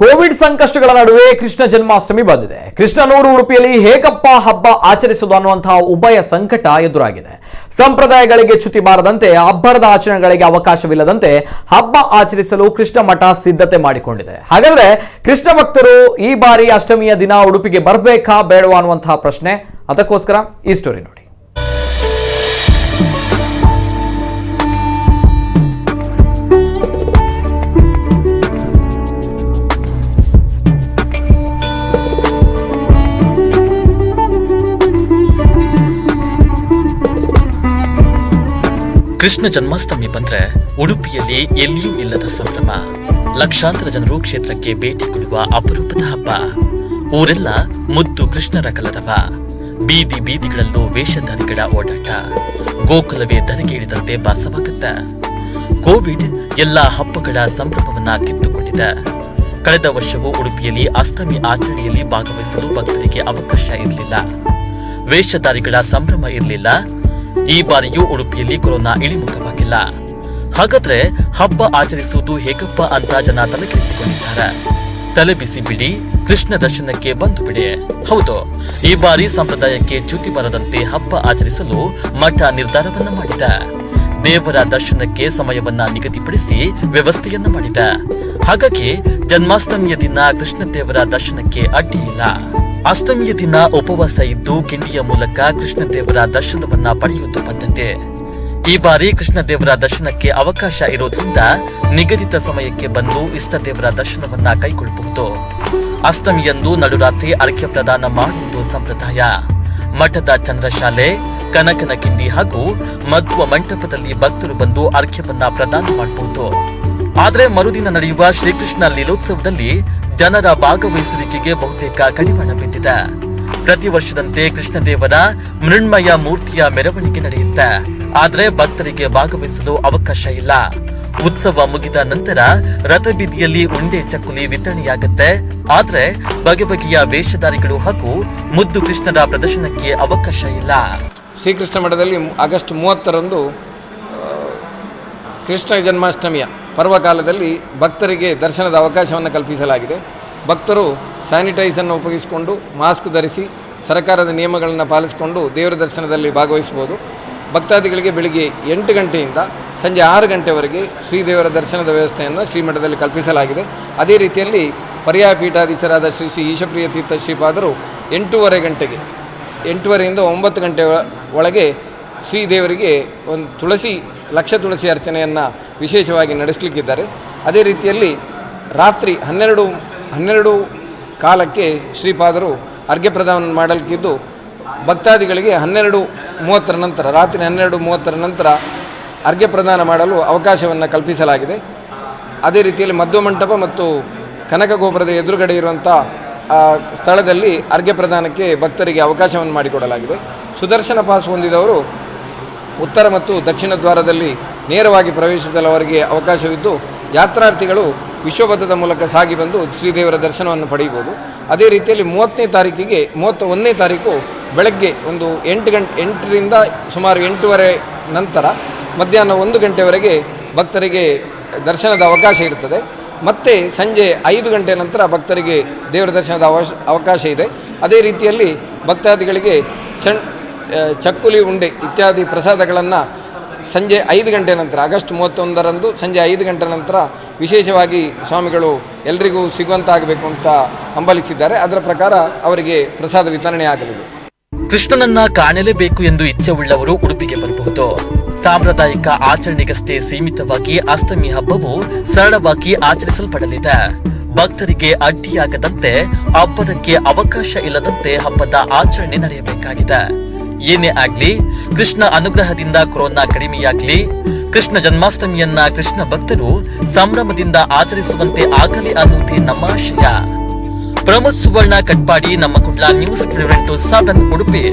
Covid ಸಂಕಷ್ಟಗಳ ನಡುವೆ ಕೃಷ್ಣ ಜನ್ಮಾಷ್ಟಮಿ ಬಂದಿದೆ. ಕೃಷ್ಣನೂರು ಉಡುಪಿಯಲ್ಲಿ ಹೇಗಪ್ಪ ಹಬ್ಬ ಆಚರಿಸುವುದು ಅನ್ನುವಂತಹ ಉಭಯ ಸಂಕಟ ಎದುರಾಗಿದೆ. ಸಂಪ್ರದಾಯಗಳಿಗೆ ಚ್ಯುತಿ ಬಾರದಂತೆ, ಹಬ್ಬದ ಆಚರಣೆಗಳಿಗೆ ಅವಕಾಶವಿಲ್ಲದಂತೆ ಹಬ್ಬ ಆಚರಿಸಲು ಕೃಷ್ಣ ಮಠ ಸಿದ್ಧತೆ ಮಾಡಿಕೊಂಡಿದೆ. ಹಾಗಾದ್ರೆ ಕೃಷ್ಣ ಭಕ್ತರು ಈ ಬಾರಿ ಅಷ್ಟಮಿಯ ದಿನ ಉಡುಪಿಗೆ ಬರಬೇಕಾ ಬೇಡವಾ ಅನ್ನುವಂತಹ ಪ್ರಶ್ನೆ. ಅದಕ್ಕೋಸ್ಕರ ಈ ಸ್ಟೋರಿ ನೋಡಿ. ಕೃಷ್ಣ ಜನ್ಮಾಷ್ಟಮಿ ಬಂದ್ರೆ ಉಡುಪಿಯಲ್ಲಿ ಎಲ್ಲಿಯೂ ಇಲ್ಲದ ಸಂಭ್ರಮ. ಲಕ್ಷಾಂತರ ಜನರು ಕ್ಷೇತ್ರಕ್ಕೆ ಭೇಟಿ ಕೊಡುವ ಅಪರೂಪದ ಹಬ್ಬ. ಊರೆಲ್ಲ ಮುದ್ದು ಕೃಷ್ಣರ ಕಲರವ. ಬೀದಿ ಬೀದಿಗಳಲ್ಲೂ ವೇಷಧಾರಿಗಳ ಓಡಾಟ. ಗೋಕುಲವೇ ಧರೆಗೆ ಇಳಿದಂತೆ ಭಾಸವಾಗುತ್ತೆ. ಕೋವಿಡ್ ಎಲ್ಲಾ ಹಬ್ಬಗಳ ಸಂಭ್ರಮವನ್ನ ಕಿತ್ತುಕೊಂಡಿದೆ. ಕಳೆದ ವರ್ಷವೂ ಉಡುಪಿಯಲ್ಲಿ ಅಷ್ಟಮಿ ಆಚರಣೆಯಲ್ಲಿ ಭಾಗವಹಿಸಲು ಭಕ್ತರಿಗೆ ಅವಕಾಶ ಇರಲಿಲ್ಲ. ವೇಷಧಾರಿಗಳ ಸಂಭ್ರಮ ಇರಲಿಲ್ಲ. ಈ ಬಾರಿಯೂ ಉಡುಪಿಯಲ್ಲಿ ಕೊರೋನಾ ಇಳಿಮುಖವಾಗಿಲ್ಲ. ಹಾಗಾದ್ರೆ ಹಬ್ಬ ಆಚರಿಸುವುದು ಹೇಗಪ್ಪ ಅಂತ ಜನ ತಲೆಕೆಡಿಸಿಕೊಂಡಿದ್ದಾರೆ. ತಲೆ ಬಿಸಿ ಬಿಡಿ, ಕೃಷ್ಣ ದರ್ಶನಕ್ಕೆ ಬಂದು ಬಿಡಿ. ಹೌದು, ಈ ಬಾರಿ ಸಂಪ್ರದಾಯಕ್ಕೆ ಚ್ಯುತಿ ಬರದಂತೆ ಹಬ್ಬ ಆಚರಿಸಲು ಮಠ ನಿರ್ಧಾರವನ್ನ ಮಾಡಿದೆ. ದೇವರ ದರ್ಶನಕ್ಕೆ ಸಮಯವನ್ನ ನಿಗದಿಪಡಿಸಿ ವ್ಯವಸ್ಥೆಯನ್ನ ಮಾಡಿದೆ. ಹಾಗಾಗಿ ಜನ್ಮಾಷ್ಟಮಿಯ ದಿನ ಕೃಷ್ಣ ದೇವರ ದರ್ಶನಕ್ಕೆ ಅಡ್ಡಿ ಇಲ್ಲ. ಅಷ್ಟಮಿಯ ದಿನ ಉಪವಾಸ ಇದ್ದು ಕಿಂಡಿಯ ಮೂಲಕ ಕೃಷ್ಣ ದೇವರ ದರ್ಶನವನ್ನ ಪಡೆಯುವುದು ಪದ್ಧತಿ. ಈ ಬಾರಿ ಕೃಷ್ಣ ದೇವರ ದರ್ಶನಕ್ಕೆ ಅವಕಾಶ ಇರೋದ್ರಿಂದ ನಿಗದಿತ ಸಮಯಕ್ಕೆ ಬಂದು ಇಷ್ಟ ದೇವರ ದರ್ಶನವನ್ನ ಕೈಗೊಳ್ಳಬಹುದು. ಅಷ್ಟಮಿಯಂದು ನಡುರಾತ್ರಿ ಅರ್ಘ್ಯ ಪ್ರದಾನ ಮಾಡುವುದು ಸಂಪ್ರದಾಯ. ಮಠದ ಚಂದ್ರಶಾಲೆ, ಕನಕನ ಕಿಂಡಿ ಹಾಗೂ ಮಧ್ವ ಮಂಟಪದಲ್ಲಿ ಭಕ್ತರು ಬಂದು ಅರ್ಘ್ಯವನ್ನ ಪ್ರದಾನ ಮಾಡಬಹುದು. ಆದ್ರೆ ಮರುದಿನ ನಡೆಯುವ ಶ್ರೀಕೃಷ್ಣ ಲೀಲೋತ್ಸವದಲ್ಲಿ ಜನರ ಭಾಗವಹಿಸುವಿಕೆಗೆ ಬಹುತೇಕ ಕಡಿವಾಣ ಬಿದ್ದಿದೆ. ಪ್ರತಿ ವರ್ಷದಂತೆ ಕೃಷ್ಣ ದೇವರ ಮೃಣ್ಮಯ ಮೂರ್ತಿಯ ಮೆರವಣಿಗೆ ನಡೆಯುತ್ತೆ. ಆದ್ರೆ ಭಕ್ತರಿಗೆ ಭಾಗವಹಿಸಲು ಅವಕಾಶ ಇಲ್ಲ. ಉತ್ಸವ ಮುಗಿದ ನಂತರ ರಥಬೀದಿಯಲ್ಲಿ ಉಂಡೆ ಚಕ್ಕುಲಿ ವಿತರಣೆಯಾಗುತ್ತೆ. ಆದ್ರೆ ಬಗೆ ಬಗೆಯ ವೇಷಧಾರಿಗಳು ಹಾಗೂ ಮುದ್ದು ಕೃಷ್ಣರ ಪ್ರದರ್ಶನಕ್ಕೆ ಅವಕಾಶ ಇಲ್ಲ. ಶ್ರೀಕೃಷ್ಣ ಮಠದಲ್ಲಿ ಆಗಸ್ಟ್ 30ರಂದು ಕೃಷ್ಣ ಜನ್ಮಾಷ್ಟಮಿಯ ಪರ್ವಕಾಲದಲ್ಲಿ ಭಕ್ತರಿಗೆ ದರ್ಶನದ ಅವಕಾಶವನ್ನು ಕಲ್ಪಿಸಲಾಗಿದೆ. ಭಕ್ತರು ಸ್ಯಾನಿಟೈಸನ್ನು ಉಪಯೋಗಿಸಿಕೊಂಡು ಮಾಸ್ಕ್ ಧರಿಸಿ ಸರ್ಕಾರದ ನಿಯಮಗಳನ್ನು ಪಾಲಿಸಿಕೊಂಡು ದೇವರ ದರ್ಶನದಲ್ಲಿ ಭಾಗವಹಿಸಬಹುದು. ಭಕ್ತಾದಿಗಳಿಗೆ ಬೆಳಿಗ್ಗೆ 8 ಗಂಟೆಯಿಂದ ಸಂಜೆ 6 ಗಂಟೆವರೆಗೆ ಶ್ರೀದೇವರ ದರ್ಶನದ ವ್ಯವಸ್ಥೆಯನ್ನು ಶ್ರೀಮಠದಲ್ಲಿ ಕಲ್ಪಿಸಲಾಗಿದೆ. ಅದೇ ರೀತಿಯಲ್ಲಿ ಪರ್ಯಾಯ ಪೀಠಾಧೀಶರಾದ ಶ್ರೀ ಈಶಪ್ರಿಯ ತೀರ್ಥ ಶ್ರೀಪಾದರು 8:30 ಗಂಟೆಗೆ 8:30ಯಿಂದ 9 ಗಂಟೆ ಒಳಗೆ ಶ್ರೀದೇವರಿಗೆ ಒಂದು ಲಕ್ಷ ತುಳಸಿ ಅರ್ಚನೆಯನ್ನು ವಿಶೇಷವಾಗಿ ನಡೆಸಲಿಕ್ಕಿದ್ದಾರೆ. ಅದೇ ರೀತಿಯಲ್ಲಿ ರಾತ್ರಿ 12 ಕಾಲಕ್ಕೆ ಶ್ರೀಪಾದರು ಅರ್ಘ್ಯ ಪ್ರದಾನ ಮಾಡಲಿಕ್ಕಿದ್ದು ಭಕ್ತಾದಿಗಳಿಗೆ 12:30 ನಂತರ ರಾತ್ರಿ 12:30 ನಂತರ ಅರ್ಘ್ಯ ಪ್ರದಾನ ಮಾಡಲು ಅವಕಾಶವನ್ನು ಕಲ್ಪಿಸಲಾಗಿದೆ. ಅದೇ ರೀತಿಯಲ್ಲಿ ಮಧ್ವ ಮಂಟಪ ಮತ್ತು ಕನಕ ಗೋಪುರದ ಎದುರುಗಡೆ ಇರುವಂಥ ಸ್ಥಳದಲ್ಲಿ ಅರ್ಘ್ಯ ಪ್ರದಾನಕ್ಕೆ ಭಕ್ತರಿಗೆ ಅವಕಾಶವನ್ನು ಮಾಡಿಕೊಡಲಾಗಿದೆ. ಸುದರ್ಶನ ಪಾಸ್ ಹೊಂದಿದವರು ಉತ್ತರ ಮತ್ತು ದಕ್ಷಿಣ ದ್ವಾರದಲ್ಲಿ ನೇರವಾಗಿ ಪ್ರವೇಶಿಸಲು ಅವರಿಗೆ ಅವಕಾಶವಿದ್ದು, ಯಾತ್ರಾರ್ಥಿಗಳು ವಿಶ್ವಪಥದ ಮೂಲಕ ಸಾಗಿ ಬಂದು ಶ್ರೀದೇವರ ದರ್ಶನವನ್ನು ಪಡೆಯಬಹುದು. ಅದೇ ರೀತಿಯಲ್ಲಿ 31ನೇ ತಾರೀಕು ಬೆಳಗ್ಗೆ ಒಂದು 8ರಿಂದ ಸುಮಾರು 8:30 ನಂತರ ಮಧ್ಯಾಹ್ನ 1 ಗಂಟೆವರೆಗೆ ಭಕ್ತರಿಗೆ ದರ್ಶನದ ಅವಕಾಶ ಇರುತ್ತದೆ. ಮತ್ತು ಸಂಜೆ 5 ಗಂಟೆ ನಂತರ ಭಕ್ತರಿಗೆ ದೇವರ ದರ್ಶನದ ಅವಕಾಶ ಇದೆ. ಅದೇ ರೀತಿಯಲ್ಲಿ ಭಕ್ತಾದಿಗಳಿಗೆ ಚಕ್ಕುಲಿ, ಉಂಡೆ ಇತ್ಯಾದಿ ಪ್ರಸಾದಗಳನ್ನು ಸಂಜೆ 5 ಗಂಟೆ ನಂತರ ಆಗಸ್ಟ್ 31ರಂದು ಸಂಜೆ 5 ಗಂಟೆ ನಂತರ ವಿಶೇಷವಾಗಿ ಸ್ವಾಮಿಗಳು ಎಲ್ಲರಿಗೂ ಸಿಗುವಂತಾಗಬೇಕು ಅಂತ ಹಂಬಲಿಸಿದ್ದಾರೆ. ಅದರ ಪ್ರಕಾರ ಅವರಿಗೆ ಪ್ರಸಾದ ವಿತರಣೆ ಆಗಲಿದೆ. ಕೃಷ್ಣನನ್ನ ಕಾಣಲೇಬೇಕು ಎಂದು ಇಚ್ಛೆ ಉಳ್ಳವರು ಉಡುಪಿಗೆ ಬರಬಹುದು. ಸಾಂಪ್ರದಾಯಿಕ ಆಚರಣೆಗಷ್ಟೇ ಸೀಮಿತವಾಗಿ ಅಷ್ಟಮಿ ಹಬ್ಬವು ಸರಳವಾಗಿ ಆಚರಿಸಲ್ಪಡಲಿದೆ. ಭಕ್ತರಿಗೆ ಅಡ್ಡಿಯಾಗದಂತೆ, ಅಬ್ಬರಕ್ಕೆ ಅವಕಾಶ ಇಲ್ಲದಂತೆ ಹಬ್ಬದ ಆಚರಣೆ ನಡೆಯಬೇಕಾಗಿದೆ. ಏನೇ ಆಗ್ಲಿ, ಕೃಷ್ಣ ಅನುಗ್ರಹದಿಂದ ಕೊರೋನಾ ಕಡಿಮೆಯಾಗ್ಲಿ. ಕೃಷ್ಣ ಜನ್ಮಾಷ್ಟಮಿಯನ್ನ ಕೃಷ್ಣ ಭಕ್ತರು ಸಂಭ್ರಮದಿಂದ ಆಚರಿಸುವಂತೆ ಆಗಲಿ ಅನ್ನುವುದೇ ನಮ್ಮ ಆಶಯ. ಪ್ರಮೋದ್ ಸುವರ್ಣ ಕಟ್ಪಾಡಿ, ನಮ್ಮ ಕುಡ್ಲ ನ್ಯೂಸ್ 7 ಉಡುಪಿ.